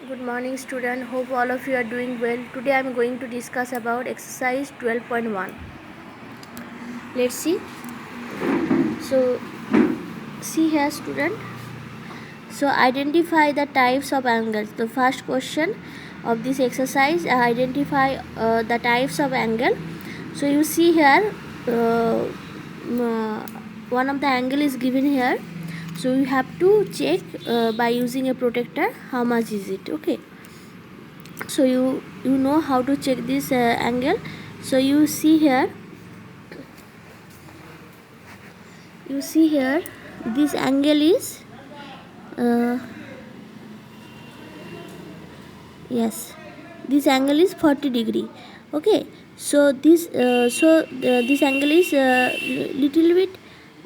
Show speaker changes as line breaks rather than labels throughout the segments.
Good morning student, hope all of you are doing well. Today I am going to discuss about exercise 12.1. Let's see. So see here student. So identify the types of angles. The first question of this exercise, identify the types of angle. So you see here one of the angle is given here. So you have to check by using a protractor how much is it. Okay. So you know how to check this angle. So you see here this angle is yes, this angle is 40 degree. Okay, so this angle is little bit,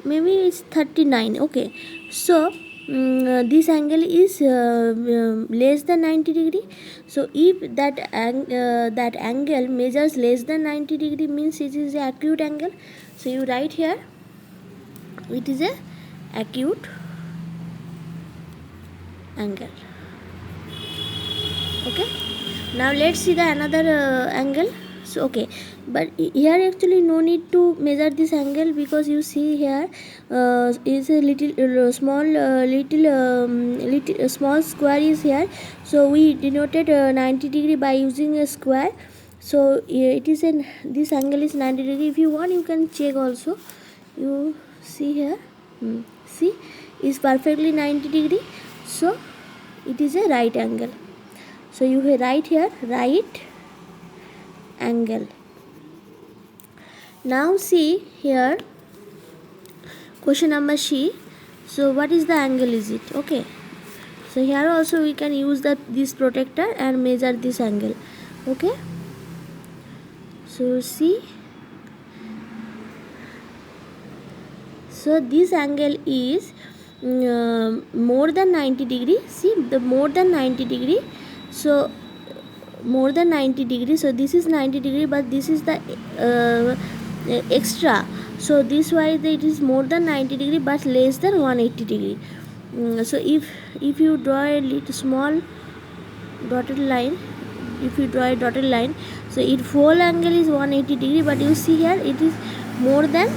maybe it's 39. Okay, so this angle is less than 90 degree. So if that angle measures less than 90 degree, means it is a acute angle. So you write here it is a acute angle. Okay, now let's see the another angle. So okay, but here actually no need to measure this angle, because you see here is a little small square is here. So we denoted 90 degree by using a square. So it is this angle is 90 degree. If you want, you can check also. You see here, see, is perfectly 90 degree. So it is a right angle. So you write here right angle. Now see here question number C. So what is the angle is it? Okay, so here also we can use this protractor and measure this angle. Okay, so see, so this angle is more than 90 degree. See, the more than 90 degree. So more than 90 degree. So this is 90 degree, but this is the extra. So this why it is more than 90 degree but less than 180 degree. So if you draw a little small dotted line, so its whole angle is 180 degree, but you see here it is more than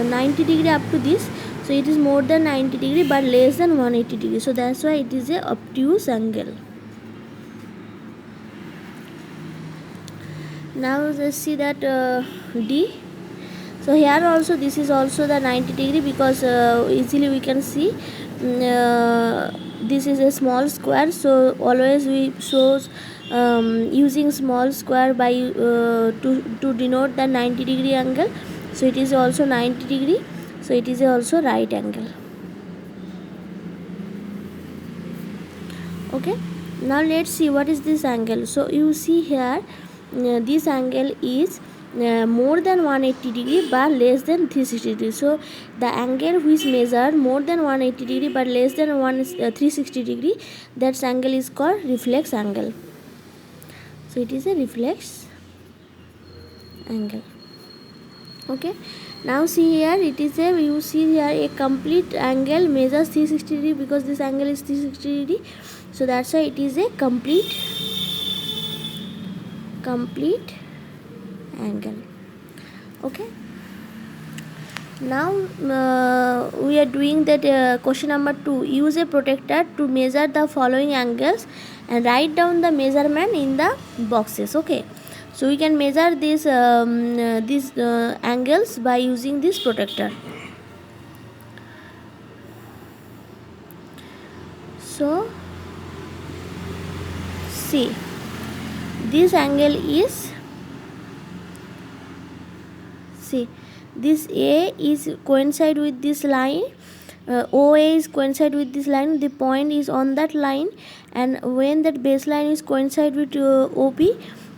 90 degree up to this. So it is more than 90 degree but less than 180 degree. So that's why it is a obtuse angle. Now let's see that D. So here also this is also the 90 degree, because easily we can see this is a small square. So always we shows using small square by to denote the 90 degree angle. So it is also 90 degree. So it is also right angle. Okay, now let's see what is this angle. So you see here this angle is more than 180 degree but less than 360 degree. So the angle which measure more than 180 degree but less than 360 degree, that angle is called reflex angle. So it is a reflex angle. Okay, now see here it is a, you see here a complete angle measures 360 degree, because this angle is 360 degree. So that's why it is a complete angle. Okay, now we are doing that question number 2. Use a protractor to measure the following angles and write down the measurement in the boxes. Okay, so we can measure these angles by using this protractor. So see, this angle is, see, this A is coincide with this line, OA is coincide with this line, the point is on that line, and when that baseline is coincide with OP,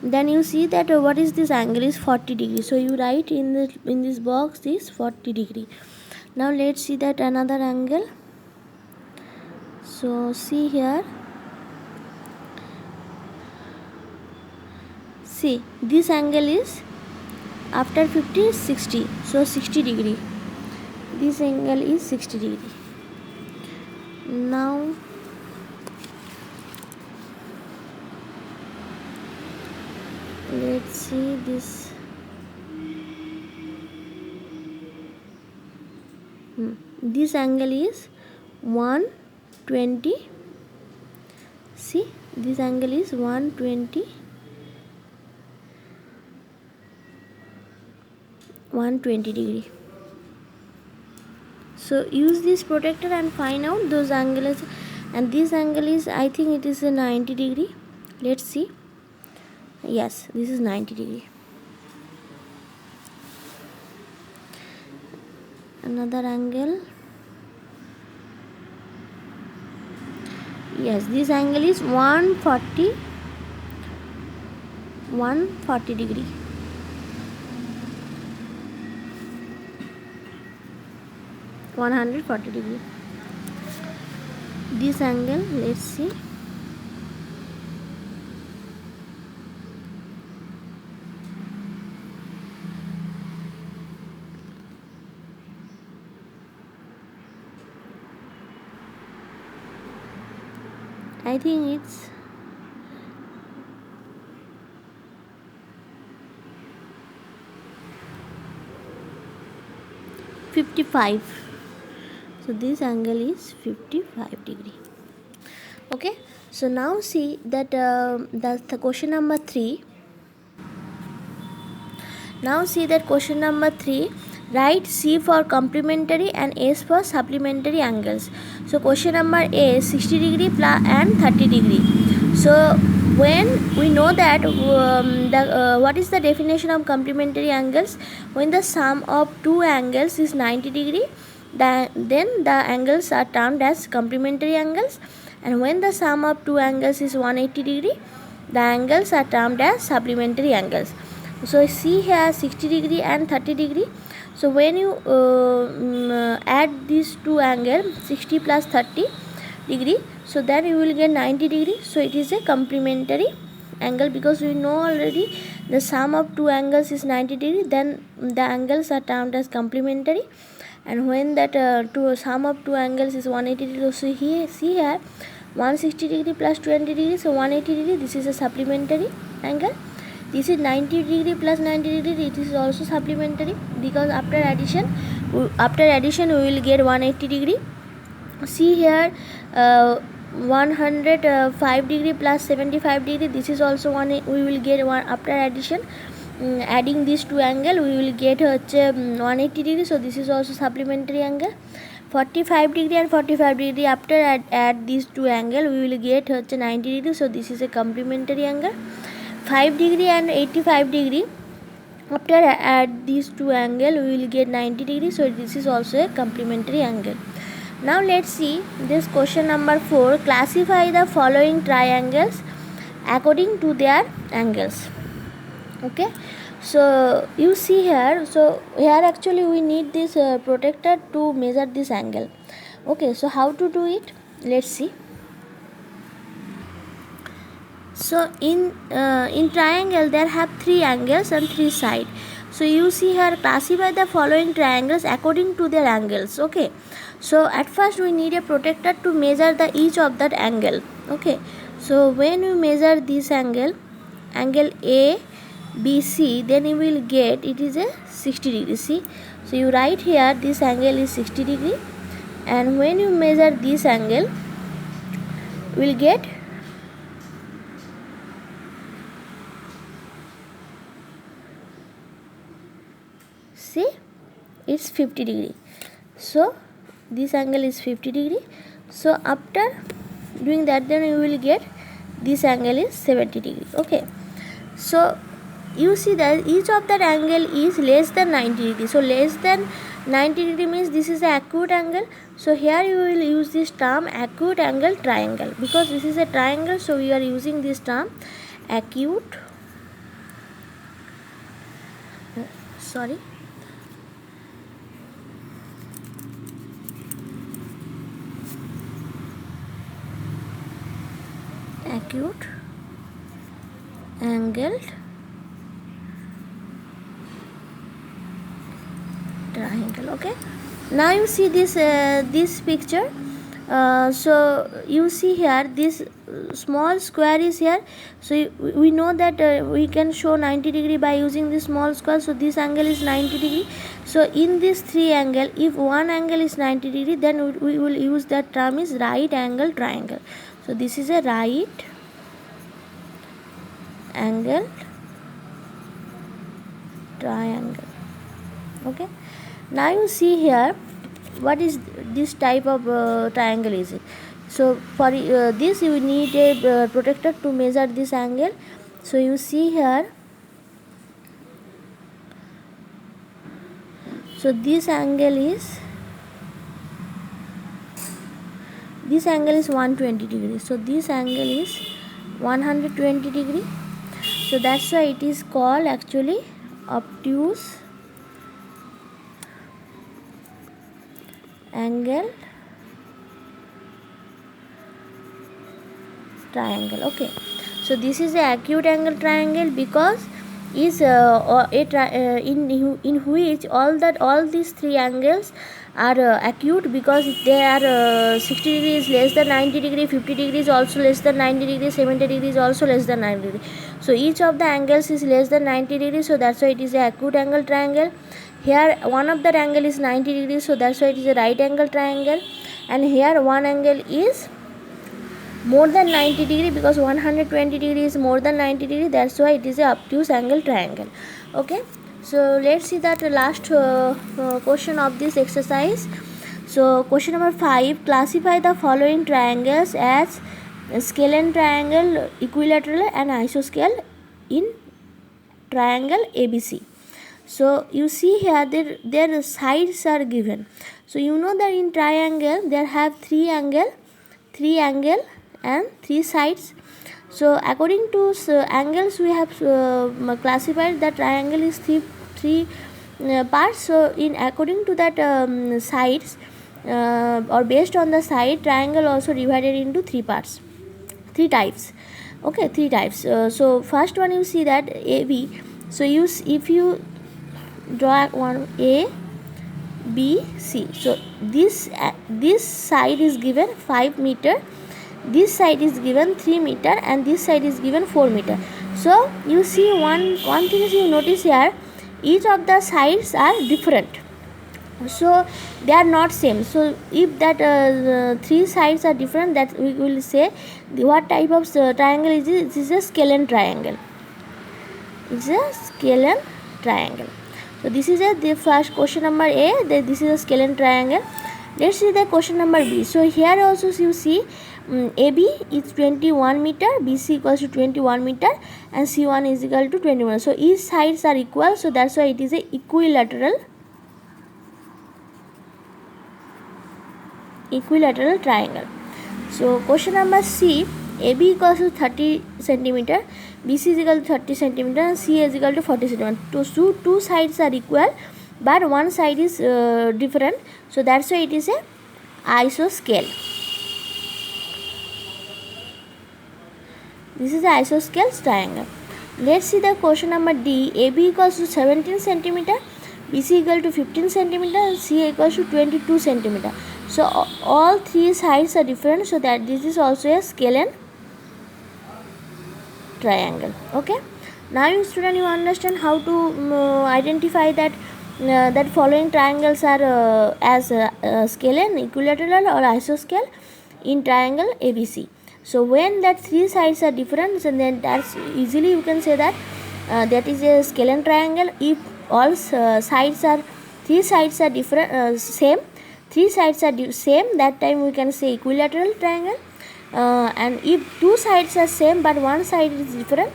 then you see that what is this angle is 40 degree. So you write in this box is 40 degree. Now let's see that another angle. So see here, see, this angle is after 50 is 60. So 60 degree, this angle is 60 degree. Now let's see this. This angle is 120. See, this angle is 120 degree. So use this protractor and find out those angles, and this angle is, I think it is a 90 degree. Let's see. Yes, this is 90 degree. Another angle. Yes, this angle is 140 degree. degree. This angle, let's see. I think it's 55. So this angle is 55 degree. Okay, so now see that that's the question number 3. Now see that question number 3. Write C for complementary and S for supplementary angles. So question number A is 60 degree and 30 degree. So when we know that what is the definition of complementary angles? When the sum of two angles is 90 degree, then the angles are termed as complementary angles, and when the sum of two angles is 180 degree, the angles are termed as supplementary angles. So see here 60 degree and 30 degree. So when you add these two angles, 60 plus 30 degree, so then you will get 90 degree. So it is a complementary angle, because we know already the sum of two angles is 90 degree, then the angles are termed as complementary. And when that sum of two angles is 180 degree, so here see here 160 degree plus 20 degree, so 180 degree, this is a supplementary angle. This is 90 degree plus 90 degree, it is also supplementary, because after addition we will get 180 degree. See here 105 degree plus 75 degree, this is also we will get one after addition. Adding these two angle we will get 180 degree, so this is also supplementary angle. 45 degree and 45 degree, after add these two angle we will get 90 degree, so this is a complementary angle. 5 degree and 85 degree, after add these two angle we will get 90 degree, so this is also a complementary angle. Now let's see this question number 4. Classify the following triangles according to their angles. Okay, so you see here, so here actually we need this protractor to measure this angle. Okay, so how to do it? Let's see. So in triangle there have three angles and three sides. So you see here, classify the following triangles according to their angles. Okay, so at first we need a protractor to measure the each of that angle. Okay, so when you measure this angle A B C, then you will get it is a 60 degree. See, so you write here this angle is 60 degree, and when you measure this angle you will get see it's 50 degree. So this angle is 50 degree. So after doing that, then you will get this angle is 70 degree. Okay, so you see that each of that angle is less than 90 degree. So less than 90 degree means this is an acute angle. So here you will use this term acute angle triangle, because this is a triangle, so we are using this term acute acute angled triangle. Okay, now you see this this picture. So you see here this small square is here, so we know that we can show 90 degree by using this small square. So this angle is 90 degree. So in this three angle, if one angle is 90 degree, then we will use that term is right angle triangle. So this is a right angle triangle. Okay, now you see here what is this type of triangle is it. So for this you need a protractor to measure this angle. So you see here, so this angle is 120 degree. So this angle is 120 degree. So that's why it is called actually obtuse angle triangle. Okay, so this is a acute angle triangle because is in which all these three angles are acute, because they are 60 degrees less than 90 degree, 50 degrees also less than 90 degree, 70 degrees also less than 90 degree. So each of the angles is less than 90 degrees, so that's why it is a acute angle triangle. Here one of the angle is 90 degrees, so that's why it is a right angle triangle. And here one angle is more than 90 degree, because 120 degree is more than 90 degree, that's why it is a obtuse angle triangle. Okay, so let's see that last question of this exercise. So question number 5, classify the following triangles as scalene triangle, equilateral and isoscale in triangle ABC. So you see here their sides are given. So you know that in triangle there have three angle and three sides. So according to angles we have classified that triangle is three parts. So in according to that sides or based on the side, triangle also divided into three parts, three types. Okay, three types. So first one you see that AB. So if you draw one A B C, so this side is given 5 meter, this side is given 3 meter, and this side is given 4 meter. So you see one thing is, you notice here each of the sides are different, so they are not same. So if that three sides are different, that we will say what type of triangle is it? This is a scalene triangle. It's a scalene triangle. So this is the first question number A, this is a scalene triangle. Let's see the question number B. So here also you see AB is 21 meter, BC equals to 21 meter, and C1 is equal to 21. So each sides are equal, so that's why it is a equilateral triangle. So question number C, AB equals to 30 centimeter, BC is equal to 30 centimeter, and C is equal to 40 centimeter. So two sides are equal, but one side is different, so that's why it is a isoscale. This is the isoscale triangle. Let's see the question number D. AB equals to 17 centimeter, BC equal to 15 centimeter, and C equals to 22 centimeter. So all three sides are different, so that this is also a scalene triangle. Okay, now you student, you understand how to identify that that following triangles are as scalene, equilateral or isoscale in triangle ABC. So when that three sides are different, so then that's easily you can say that that is a scalene triangle. If all three sides are different, same, three sides are same, that time we can say equilateral triangle. And if two sides are same but one side is different,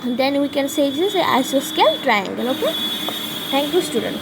then we can say this is an isoscale triangle. Okay, thank you student.